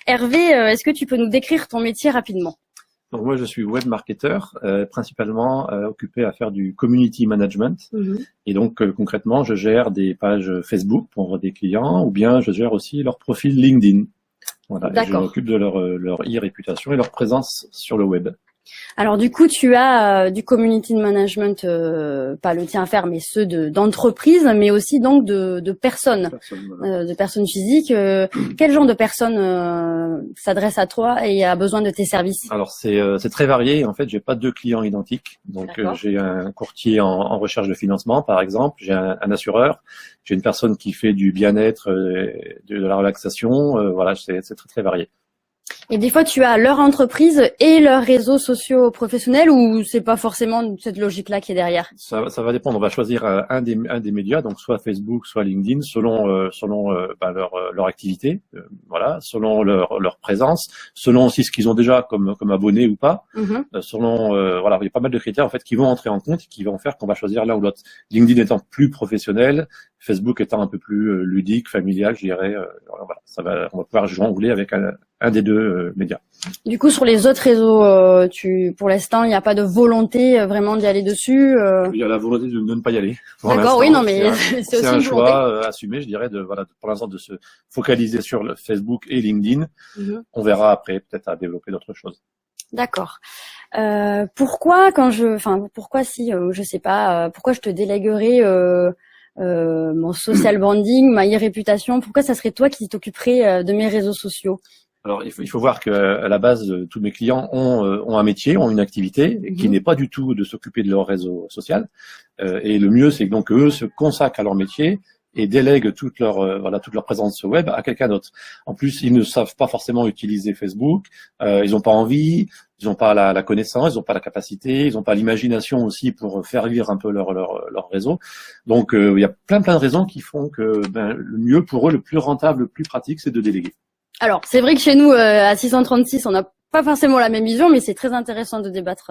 Hervé, est-ce que tu peux nous décrire ton métier rapidement? Donc moi, je suis web marketeur, principalement occupé à faire du community management. Et donc concrètement, je gère des pages Facebook pour des clients, ou bien je gère aussi leur profil LinkedIn. Voilà, et je m'occupe de leur e-réputation et leur présence sur le web. Alors du coup, tu as du community management, pas le tien à faire, mais ceux d'entreprises, mais aussi donc de personnes, voilà. De personnes physiques. Quel genre de personnes s'adresse à toi et a besoin de tes services? Alors c'est très varié. En fait, j'ai pas deux clients identiques. Donc j'ai un courtier en recherche de financement, par exemple. J'ai un assureur. J'ai une personne qui fait du bien-être, de la relaxation. Voilà, c'est très très varié. Et des fois, tu as leur entreprise et leurs réseaux sociaux professionnels, ou c'est pas forcément cette logique-là qui est derrière? Ça va dépendre. On va choisir un des médias, donc soit Facebook, soit LinkedIn, selon leur activité, voilà, selon leur présence, selon aussi ce qu'ils ont déjà comme abonnés ou pas. Selon voilà, il y a pas mal de critères en fait qui vont entrer en compte et qui vont faire qu'on va choisir l'un ou l'autre. LinkedIn étant plus professionnel, Facebook étant un peu plus ludique, familial, je dirais. Voilà, on va pouvoir jongler avec un des deux médias. Du coup, sur les autres réseaux, pour l'instant, il n'y a pas de volonté vraiment d'y aller dessus. Il y a la volonté de ne pas y aller. D'accord, oui, non, mais c'est aussi un choix assumé, je dirais, pour l'instant, de se focaliser sur le Facebook et LinkedIn. On verra après, peut-être à développer d'autres choses. D'accord. Pourquoi si, je sais pas, pourquoi je te déléguerais mon social branding, ma e-réputation? Pourquoi ça serait toi qui t'occuperais de mes réseaux sociaux? Alors, il faut voir qu'à la base, tous mes clients ont un métier, ont une activité qui n'est pas du tout de s'occuper de leur réseau social. Et le mieux, c'est que donc eux se consacrent à leur métier et délèguent toute leur présence sur web à quelqu'un d'autre. En plus, ils ne savent pas forcément utiliser Facebook, ils n'ont pas envie, ils n'ont pas la connaissance, ils n'ont pas la capacité, ils n'ont pas l'imagination aussi pour faire vivre un peu leur réseau. Donc, il y a plein de raisons qui font que le mieux pour eux, le plus rentable, le plus pratique, c'est de déléguer. Alors, c'est vrai que chez nous, à 636, on n'a pas forcément la même vision, mais c'est très intéressant de débattre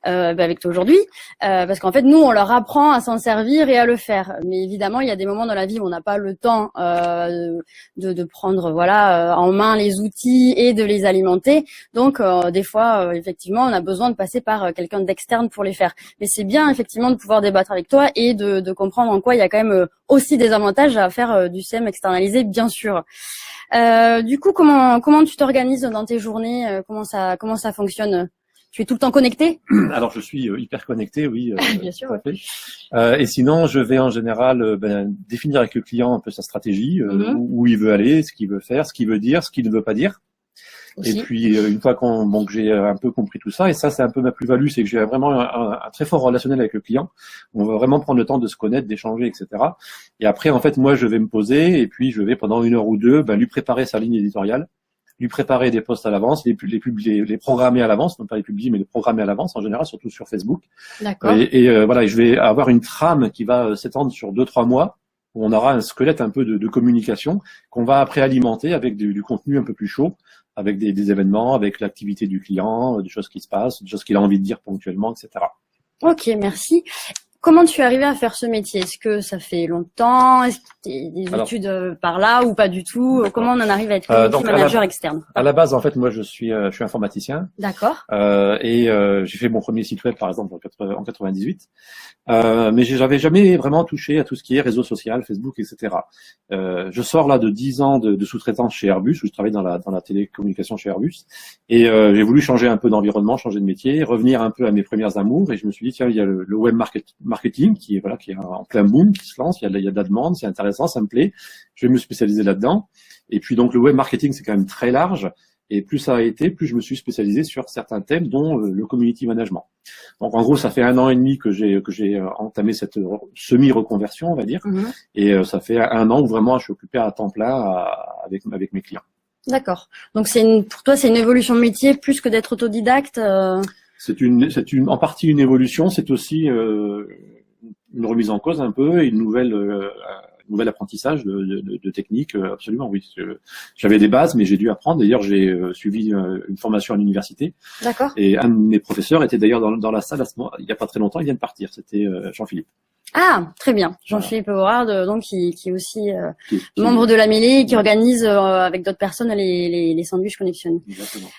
avec toi aujourd'hui, parce qu'en fait, nous, on leur apprend à s'en servir et à le faire. Mais évidemment, il y a des moments dans la vie où on n'a pas le temps de prendre en main les outils et de les alimenter. Donc, des fois, effectivement, on a besoin de passer par quelqu'un d'externe pour les faire. Mais c'est bien, effectivement, de pouvoir débattre avec toi et de comprendre en quoi il y a quand même aussi des avantages à faire du SEM externalisé, bien sûr. Du coup, comment tu t'organises dans tes journées? Comment ça fonctionne? Tu es tout le temps connecté? Alors, je suis hyper connecté, oui. Bien sûr. Et sinon, je vais en général définir avec le client un peu sa stratégie, où il veut aller, ce qu'il veut faire, ce qu'il veut dire, ce qu'il ne veut pas dire. Aussi. Et puis, une fois que j'ai un peu compris tout ça, et ça, c'est un peu ma plus-value, c'est que j'ai vraiment un très fort relationnel avec le client. On va vraiment prendre le temps de se connaître, d'échanger, etc. Et après, en fait, moi, je vais me poser, et puis je vais, pendant 1 heure ou 2, lui préparer sa ligne éditoriale, lui préparer des posts à l'avance, les programmer à l'avance, non pas les publier, mais les programmer à l'avance, en général, surtout sur Facebook. D'accord. Et voilà, je vais avoir une trame qui va s'étendre sur 2-3 mois, où on aura un squelette un peu de communication, qu'on va après alimenter avec du contenu un peu plus chaud, avec des événements, avec l'activité du client, des choses qui se passent, des choses qu'il a envie de dire ponctuellement, etc. Ok, merci. Comment tu es arrivé à faire ce métier? Est-ce que ça fait longtemps? Est-ce que tu as des études par là ou pas du tout? Comment on en arrive à être community manager externe? À la base, en fait, moi, je suis informaticien. D'accord. Et j'ai fait mon premier site web, par exemple, en 98. Mais j'avais jamais vraiment touché à tout ce qui est réseau social, Facebook, etc. Je sors là de 10 ans de sous-traitance chez Airbus, où je travaille dans la télécommunication chez Airbus. Et j'ai voulu changer un peu d'environnement, changer de métier, revenir un peu à mes premières amours. Et je me suis dit, tiens, il y a le web marketing qui est en plein boom, qui se lance. Il y a de la demande, c'est intéressant, ça me plaît. Je vais me spécialiser là-dedans. Et puis donc le web marketing, c'est quand même très large. Et plus ça a été, plus je me suis spécialisé sur certains thèmes, dont le community management. Donc en gros, ça fait 1 an et demi que j'ai entamé cette semi-reconversion, on va dire. Et ça fait 1 an où vraiment je suis occupé à temps plein avec mes clients. D'accord. Donc pour toi, c'est une évolution de métier plus que d'être autodidacte. C'est en partie une évolution. C'est aussi une remise en cause un peu et une nouvel apprentissage de technique, absolument, oui. J'avais des bases, mais j'ai dû apprendre. D'ailleurs, j'ai suivi une formation à l'université. D'accord. Et un de mes professeurs était d'ailleurs dans la salle il n'y a pas très longtemps, il vient de partir. C'était Jean-Philippe. Ah, très bien. Jean-Philippe Howard, donc qui est aussi membre de la mêlée et qui organise avec d'autres personnes les sandwich connection. Exactement.